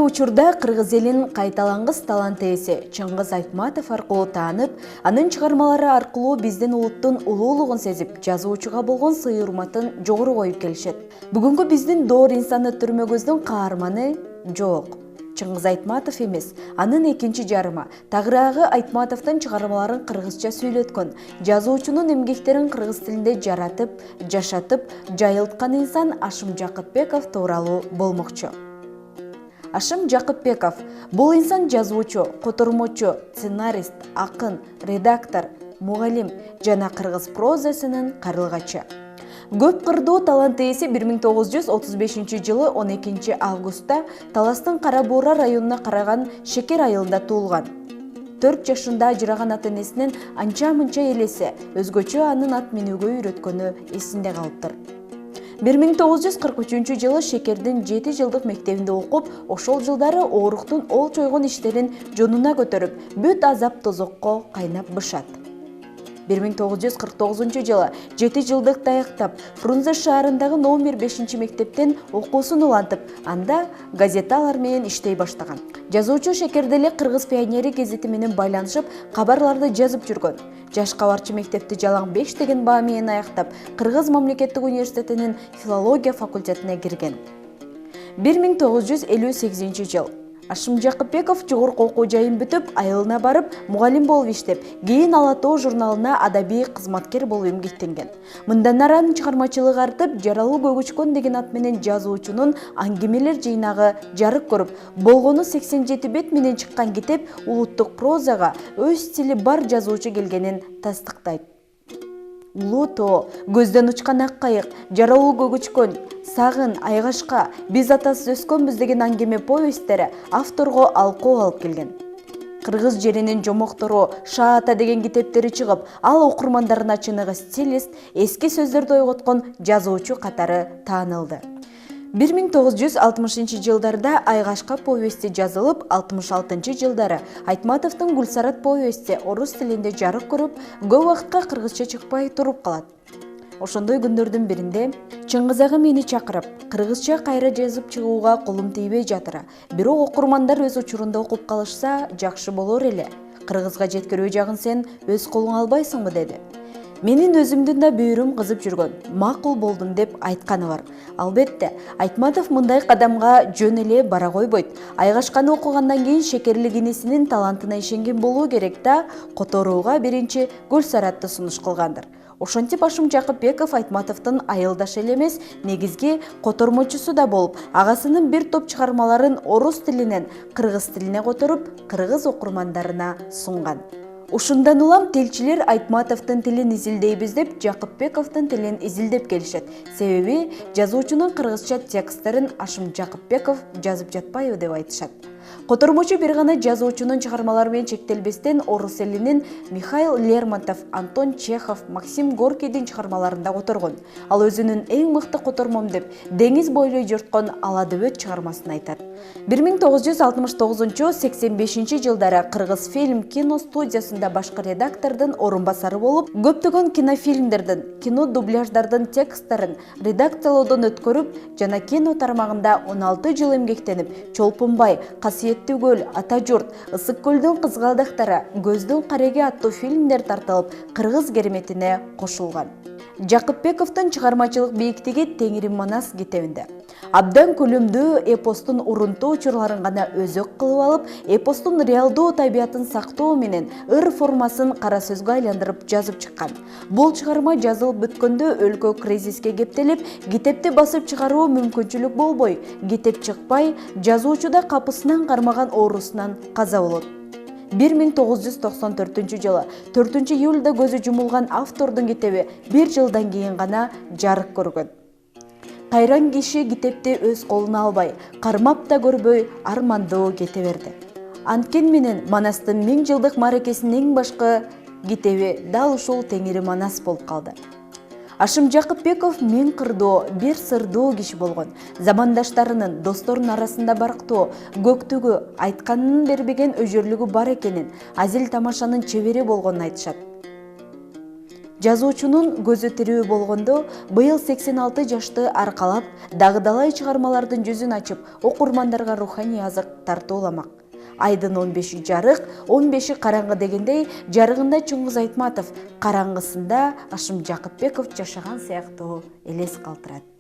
Учурда кыргыз элин кайталангыс талант ээси Чыңгыз Айтматов аркылуу таанып, анын чыгармалары аркылуу биздин улуттун улуулугун сезип, жазуучуга болгон сый урматын жогору коюп келишет. Бүгүнкү биздин доор инсаны түрмөгөздүн каарманы жок. Чыңгыз Айтматов эмес, анын экинчи жарыма, Тагыраагы Айтматовдун чыгармаларын кыргызча сүйлөткөн, жазуучунун эмгектерин кыргыз тилинде жаратып, жашатып, жайылткан инсан Ашым Жакыпбеков тууралуу болмокчу. Ашым Жакыпбеков бул инсан жазуучу, котормочу, сценарист, акын, редактор, мугалим жана кыргыз прозасынын карылгачы. Көп кырдуу талант ээси 1935 жылы 12 августта Таластын Кара Буура районуна караган Шекер айылында туулган. 4 жашында ажыраган ата-энесинин анча-мынча элесе, өзгөчө анын ат минүүгө үйрөткөнү эсинде калыптыр. 1943 жылы Шекердин 7 жылдык мектебинде окуп, ошол жылдары ооруктун ол чойгон иштерин жонуна көтөрүп, бүт азап тозокко кайнап бышат. 1949 жылы 7 жылдыкты аяктап, Фрунзе шаарындагы номер 5 мектептен окуусун улантып, анда газеталар менен иштей баштаган. Жазуучу Шекерде эле Кыргыз пионери гезити менен байланышып, кабарларды жазып жүргөн. Жаш кабарчы мектепти жалаң 5 деген баа менен аяктап, Кыргыз мамлекеттик университетинин филология факультетине кирген. 1958 жыл Ашым Жакыпбеков жогорку окуу жайын бүтүп, айылына барып, мугалим болуп иштеп, кийин Ала Тоо журналына адабий кызматкер болуп эмгектенген. Мындан ары анын чыгармачылыгы артып, Жаралуу Көгүчкөн деген ат менен жазуучунун аңгемелер жыйнагы жарык көрүп, болгону 87 бет менен чыккан китеп улуттук прозага өз стили бар жазуучу келгенин тастыктайт. Улуу Тоо, Көздөн учкан ак кайык, Жаралуу Көгүчкөн, Сагын, Айгашка, Биз атасыз өскөнбүз деген аңгеме повесттери авторго алкоо алып келген. Кыргыз жеринин жомоктору Шаата деген китептери чыгып, ал окурмандарына чыныгы стилист, эски сөздөрдү ойготкон жазуучу катары таанылды. 1960 жылдарда Айгашка повести жазылып, 66 жылдары Айтматовдун Гүлсарат повести орус тилинде жарык көрүп, көп убакытка кыргызча чыкпай туруп калат. Ошондой күндөрдүн биринде Чыңгыз ага мени чакырып, кыргызча кайра жазып чыгууга колум тийбей жатыр. Бирок окурмандар өз учурунда окуп калышса, жакшы болор эле. Кыргызга жеткирүү жагын сен өз колуңа албайсыңбы деди. Менин өзүмдүн да бүйүрүм кызып жүргөн, макул болдум деп айтканы бар. Албетте, Айтматов мындай кадамга жөн эле бара койбойт. Айгашканы окугандан кийин Шекерлик инисинин талантына ишенген болуу керек да, которууга биринчи Гүлсаратты сунуш кылгандыр. Ошентип Ашым Жакыпбеков Айтматовдун айылдашы эле эмес, негизги котормочусу да болуп, агасынын бир топ чыгармаларын орус тилинен кыргыз тилине которуп, кыргыз окурмандарына сунган. Ушундан улам тилчилер Айтматовдун тилин изилдейбиз деп, Жакыпбековдун тилин изилдеп келишет. Себеби жазуучунун кыргызча тексттерин Ашым Жакыпбеков жазып жатпайбы деп айтышат. Котормочу бир гана жазуучунун чыгармалары менен чектелбестен орус элинин Михаил Лермонтов, Антон Чехов, Максим Горкийдин чыгармаларында которгон. Ал өзүнүн эң мыкты котормом деп деңиз бойлой жорткон Ала дөбөт чыгармасын айтат. 1969-85 жылдары Кыргыз фильм кино студиясында башкы редактордун орун басары болуп, көптөгөн кинофильмдердин, кино дубляждардын тексттарын редакциялоодон өткөрүп, жана кино тармагында 16 жыл эмгектенип, Чолпонбай, Касиеттүү көл, Ата журт, Ысык көлдүн кызгалдактары, Көздүн кареги аттуу фильмдер тартылып, кыргыз кереметине кошулган. Жакыпбековдун чыгармачылык бийиктиги Теңирим Манас китебинде. Абдан көлөмдүү эпостун урунтуу учурларын гана өзөк кылып алып, эпостун реалдуу табиятын сактоо менен ыр формасын кара сөзгө айландырып жазып чыккан. Бул чыгарма жазылып бүткөндө өлкө кризиске кептелип, китепти басып чыгаруу мүмкүнчүлүк болбой, китеп чыкпай, жазуучу да капысынан кармаган оорусунан каза болот. 1994 жылы 4 июлда көзү жумулган автордун китеби бир жылдан кийин гана жарык көргөн. Кайран киши китепти өз колуна албай, кармап да көрбөй армандоо кете берди. Анткени менен Манастын 1000 жылдык мааракесинин эң башкы китеби дал ушул Теңири Манас болуп калды. Ашым Жакыпбеков мен кырдоо, бир сырдоо киши болгон. Замандаштарынын, досторунун арасында барктоо, көктөгү айтканын бербеген өжөрлүгү бар экенин, азил тамашанын чебери болгонун айтышат. Жазуучунун көзү тирүү болгондо, быйыл 86 жашты аркалап, дагы-далай чыгармалардын жүзүн ачып, окурмандарга руханий азык тартууламак. Айдын 15-и жарык, 15-и караңгы дегендей, жарыгында Чоңгуз Айтматов, караңгысында Ашым Жакыпбеков жашаган сыяктуу элес калтырат.